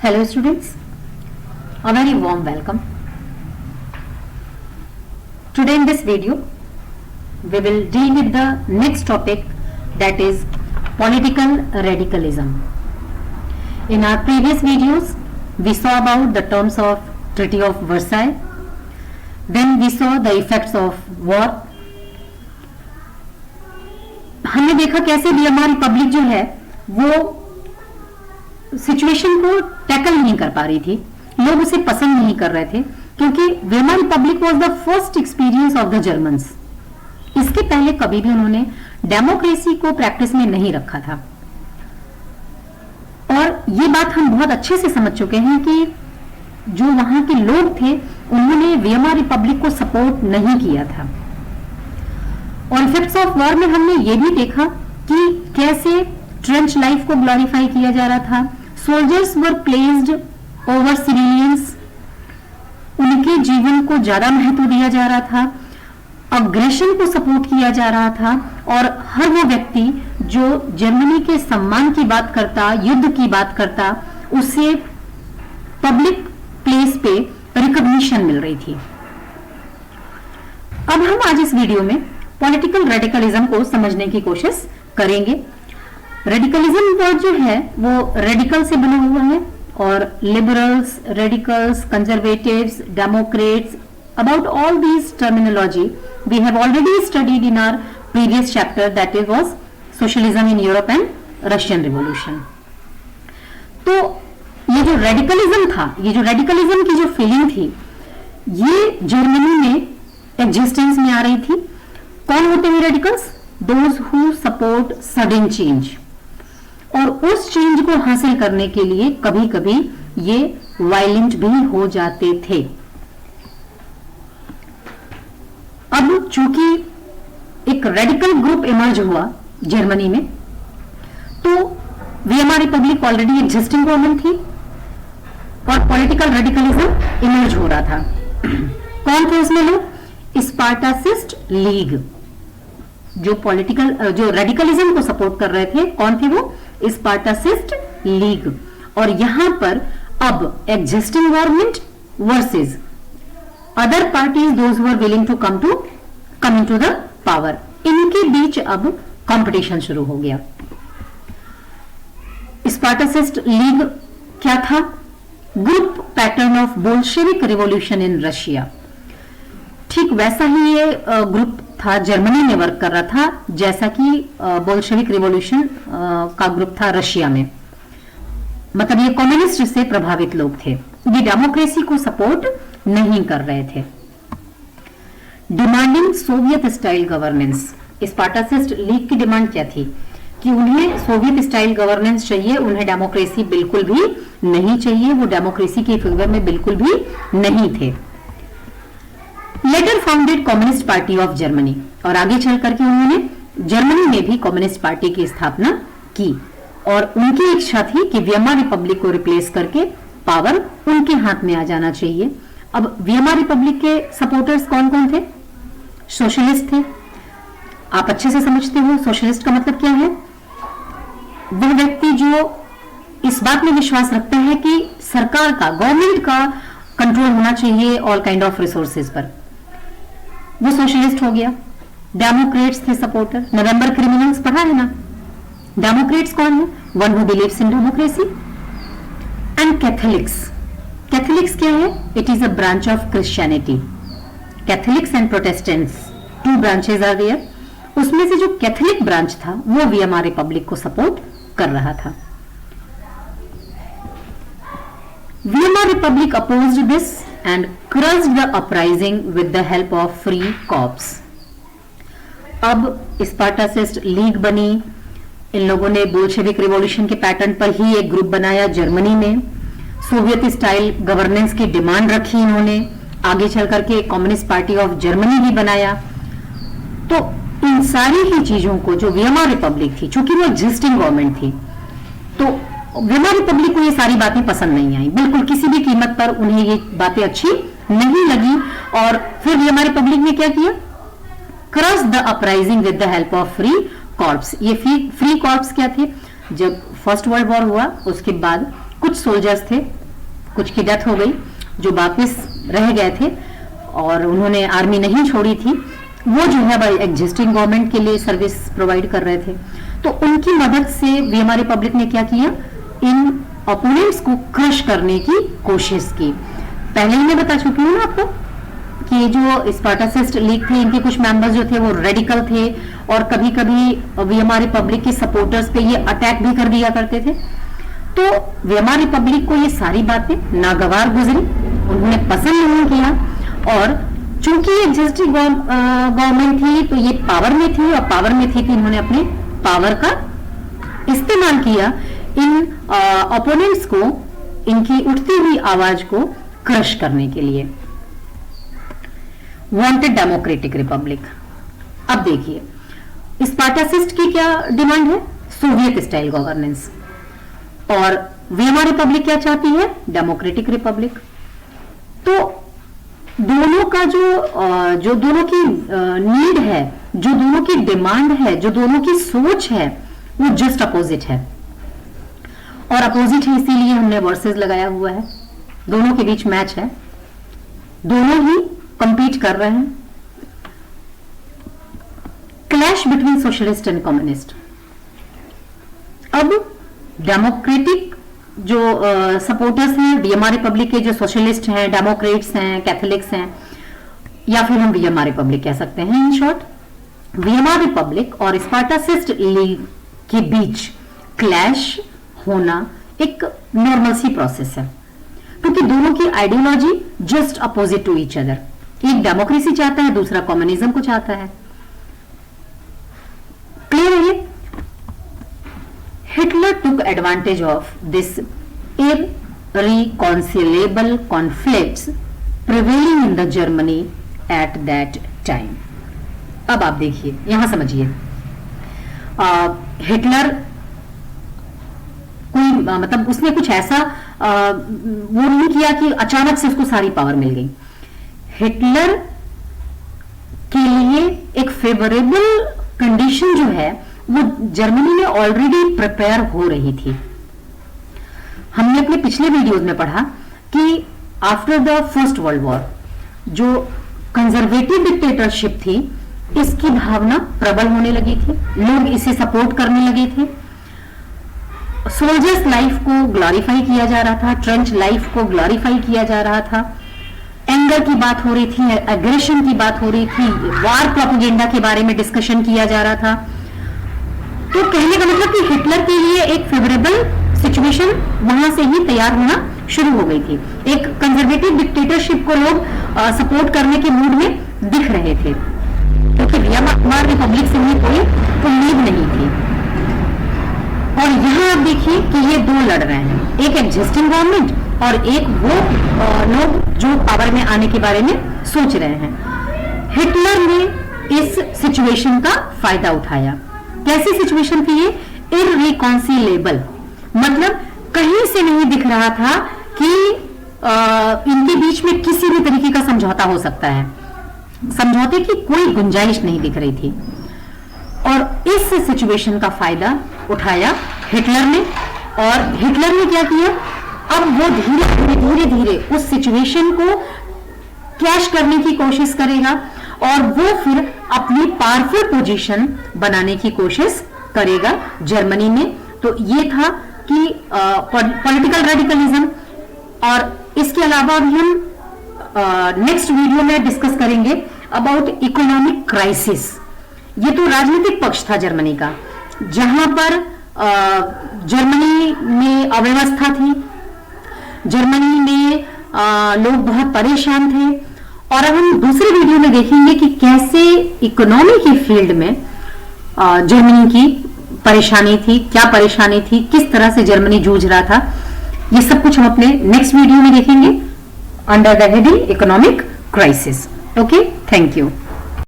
Hello students, a very warm welcome. Today in this video, we will deal with the next topic, that is political radicalism. In our previous videos, we saw about the terms of Treaty of Versailles, then we saw the effects of war. हमने देखा कैसे VMR Republic जो है वो situation को tackle नहीं कर पा रही थी, लोग उसे पसंद नहीं कर रहे थे क्योंकि Weimar Republic was the first experience of the Germans. इसके पहले कभी भी उन्होंने डेमोक्रेसी को प्रैक्टिस में नहीं रखा था और ये बात हम बहुत अच्छे से समझ चुके हैं कि जो वहां के लोग थे उन्होंने वेमर रिपब्लिक को सपोर्ट नहीं किया था। और इफेक्ट्स ऑफ वॉर में हमने ये भी देखा कि कैसे ट्रेंच लाइफ को ग्लोरीफाई किया जा रहा था, soldiers were placed over civilians, उनके जीवन को ज्यादा महत्व दिया जा रहा था, अग्रेशन को सपोर्ट किया जा रहा था और हर वो व्यक्ति जो जर्मनी के सम्मान की बात करता, युद्ध की बात करता, उसे पब्लिक प्लेस पे रिकॉग्निशन मिल रही थी। अब हम आज इस वीडियो में पॉलिटिकल रेडिकलिज्म को समझने की कोशिश करेंगे। रेडिकलिज्म वर्ड जो है वो रेडिकल से बना हुआ है और liberals, radicals, conservatives, democrats, about all these terminology we have already studied in our previous chapter, that is was socialism in Europe and Russian revolution. तो ये जो रेडिकलिज्म था, ये जो रेडिकलिज्म की जो फीलिंग थी, ये जर्मनी में एग्जिस्टेंस में आ रही थी। कौन होते हैं radicals? Those who support sudden change. और उस चेंज को हासिल करने के लिए कभी कभी ये वायलेंट भी हो जाते थे। अब चूंकि एक रेडिकल ग्रुप इमर्ज हुआ जर्मनी में, तो VMR Republic already existing government थी और पॉलिटिकल रेडिकलिज्म इमर्ज हो रहा था। कौन थे उसमें लोग? स्पार्टासिस्ट लीग, जो रेडिकलिज्म को सपोर्ट कर रहे थे, कौन थे वो? Spartacist League. और यहां पर अब existing government versus other parties, those who are willing to come into the power, इनके बीच अब कंपटीशन शुरू हो गया। स्पार्टासिस्ट लीग क्या था? Group pattern of Bolshevik revolution in Russia. ठीक वैसा ही ये ग्रुप था, जर्मनी में वर्क कर रहा था जैसा कि बोल्शेविक रिवॉल्यूशन का ग्रुप था रशिया में। मतलब ये कम्युनिस्ट से प्रभावित लोग थे, ये डेमोक्रेसी को सपोर्ट नहीं कर रहे थे। Demanding Soviet style governance, Spartacist league की डिमांड क्या थी? कि उन्हें सोवियत स्टाइल गवर्नेंस चाहिए, उन्हें डेमोक्रेसी बिल्कुल भी नहीं चाहिए, वो डेमोक्रेसी के फेवर में बिल्कुल भी नहीं थे। Later founded Communist Party of Germany, और आगे चल करके उन्होंने जर्मनी में भी कम्युनिस्ट पार्टी की स्थापना की और उनकी इच्छा थी कि वीएमआर रिपब्लिक को रिप्लेस करके पावर उनके हाथ में आ जाना चाहिए। अब वीएमआर रिपब्लिक के सपोर्टर्स कौन कौन थे? सोशलिस्ट थे। आप अच्छे से समझते हो सोशलिस्ट का मतलब क्या है? वह व्यक्ति जो इस बात में विश्वास रखते हैं कि सरकार का, गवर्नमेंट का कंट्रोल होना चाहिए ऑल काइंड ऑफ रिसोर्सेज पर, वो सोशलिस्ट हो गया। डेमोक्रेट्स थे सपोर्टर, नवंबर क्रिमिनल्स पढ़ा है ना? डेमोक्रेट्स कौन है? One who believes in democracy. And Catholics, Catholics क्या है? It is a branch of Christianity. Catholics and Protestants, two branches are there. उसमें से जो कैथोलिक ब्रांच था वो वीएमआर रिपब्लिक को सपोर्ट कर रहा था। VMR Republic opposed this and crushed the uprising with the help of free corps। अब स्पार्टासिस्ट लीग बनी, इन लोगों ने बोल्शेविक रिवॉल्यूशन के पैटर्न पर ही एक ग्रुप बनाया जर्मनी में, सोवियत स्टाइल गवर्नेंस की डिमांड रखी इन्होंने, आगे चल करके कम्युनिस्ट पार्टी ऑफ जर्मनी भी बनाया। तो इन सारी ही चीजों को, जो वीएमआर रिपब्लिक थी, चूंकि वो एग्जिस्टिंग गवर्नमेंट थी, तो वीएमआर रिपब्लिक को ये सारी बातें पसंद नहीं आई, बिल्कुल किसी भी कीमत पर उन्हें ये बातें अच्छी नहीं लगी। और फिर वीएमआर रिपब्लिक ने क्या किया? Crush the uprising with the help of free corps. ये फ्री कॉर्प्स क्या थे? जब फर्स्ट वर्ल्ड वॉर हुआ उसके बाद कुछ सोल्जर्स थे, कुछ की डेथ हो गई, जो वापस रह गए थे और उन्होंने आर्मी नहीं छोड़ी थी, वो जो है भाई एग्जिस्टिंग गवर्नमेंट के लिए सर्विस प्रोवाइड कर रहे थे। तो उनकी मदद से वीएमआर रिपब्लिक ने क्या किया, इन ओपोनेंट्स को क्रश करने की कोशिश की। पहले ही मैं बता चुकी हूँ ना आपको कि जो स्पार्टासिस्ट लीग थे, इनके कुछ मेंबर्स जो थे वो रेडिकल थे और कभी कभी वीएमआर रिपब्लिक के सपोर्टर्स पे ये अटैक भी कर दिया करते थे। तो वीएमआर रिपब्लिक को ये सारी बातें नागवार गुजरी, उन्होंने पसंद नहीं किया और चूंकि एग्जिस्टिंग गवर्नमेंट थी तो ये पावर में थी और पावर में थी तो इन्होंने अपने पावर का इस्तेमाल किया इन ओपोनेंट्स को, इनकी उठती हुई आवाज को क्रश करने के लिए। Wanted democratic Republic. अब देखिए स्पार्टासिस्ट की क्या डिमांड है, सोवियत स्टाइल गवर्नेंस, और वीएमआर रिपब्लिक क्या चाहती है, डेमोक्रेटिक रिपब्लिक। तो दोनों का जो दोनों की नीड है, जो दोनों की डिमांड है, जो दोनों की सोच है, वो जस्ट अपोजिट है। और अपोजिट है इसीलिए हमने वर्सेस लगाया हुआ है, दोनों के बीच मैच है, दोनों ही कंपीट कर रहे हैं। Clash between socialist and communist. अब डेमोक्रेटिक जो सपोर्टर्स हैं वीएमआर रिपब्लिक के, जो सोशलिस्ट हैं, डेमोक्रेट्स हैं, कैथोलिक्स हैं, या फिर हम वीएमआर रिपब्लिक कह सकते हैं इन शॉर्ट, वीएमआर रिपब्लिक और स्पार्टासिस्ट लीग के बीच क्लैश होना एक नॉर्मल सी प्रोसेस है, क्योंकि दोनों की ideology just opposite to each other. एक डेमोक्रेसी चाहता है, दूसरा कम्युनिज्म को चाहता है। क्लियर है ये? Hitler took advantage of this irreconcilable conflicts prevailing in the Germany at that time. अब आप देखिए, यहां समझिए, हिटलर कोई मतलब उसने कुछ ऐसा वो नहीं किया कि अचानक से उसको सारी पावर मिल गई। हिटलर के लिए एक फेवरेबल कंडीशन जो है वो जर्मनी में ऑलरेडी प्रिपेयर हो रही थी। हमने अपने पिछले वीडियोज में पढ़ा कि after the first world war जो कंजर्वेटिव डिक्टेटरशिप थी, इसकी भावना प्रबल होने लगी थी, लोग इसे सपोर्ट करने लगे थे। सोल्जर्स लाइफ को ग्लोरीफाई किया जा रहा था, ट्रेंच लाइफ को ग्लोरीफाई किया जा रहा था, एंगर की बात हो रही थी, एग्रेशन की बात हो रही थी, वार प्रोपेगेंडा के बारे में डिस्कशन किया जा रहा था। तो कहने का मतलब कि हिटलर के लिए एक फेवरेबल सिचुएशन वहां से ही तैयार होना शुरू हो गई थी। एक कंजर्वेटिव डिक्टेटरशिप को लोग सपोर्ट करने के मूड में दिख रहे थे, क्योंकि वीएमआर रिपब्लिक से उन्हें कोई उम्मीद नहीं थी। और यहाँ आप देखिए कि ये दो लड़ रहे हैं, एक एग्जिस्टिंग गवर्नमेंट और एक वो लोग जो पावर में आने के बारे में सोच रहे हैं। हिटलर ने इस सिचुएशन का फायदा उठाया। कैसी सिचुएशन थी ये? इररिकॉन्सिलेबल, मतलब कहीं से नहीं दिख रहा था कि इनके बीच में किसी भी तरीके का समझौता हो सकता है, समझौते की कोई गुंजाइश नहीं दिख रही थी। और इस सिचुएशन का फायदा उठाया हिटलर ने, और हिटलर ने क्या किया, अब वो धीरे धीरे उस सिचुएशन को कैश करने की कोशिश करेगा और वो फिर अपनी पावरफुल पोजीशन बनाने की कोशिश करेगा जर्मनी में। तो ये था कि पॉलिटिकल रेडिकलिज्म। और इसके अलावा भी हम नेक्स्ट वीडियो में डिस्कस करेंगे अबाउट इकोनॉमिक क्राइसिस। ये तो राजनीतिक पक्ष था जर्मनी का, जहां पर जर्मनी में अव्यवस्था थी, जर्मनी में लोग बहुत परेशान थे। और अब हम दूसरे वीडियो में देखेंगे कि कैसे इकोनॉमी के फील्ड में जर्मनी की परेशानी थी, क्या परेशानी थी, किस तरह से जर्मनी जूझ रहा था। ये सब कुछ हम अपने नेक्स्ट वीडियो में देखेंगे under the heading economic crisis. Okay, thank you.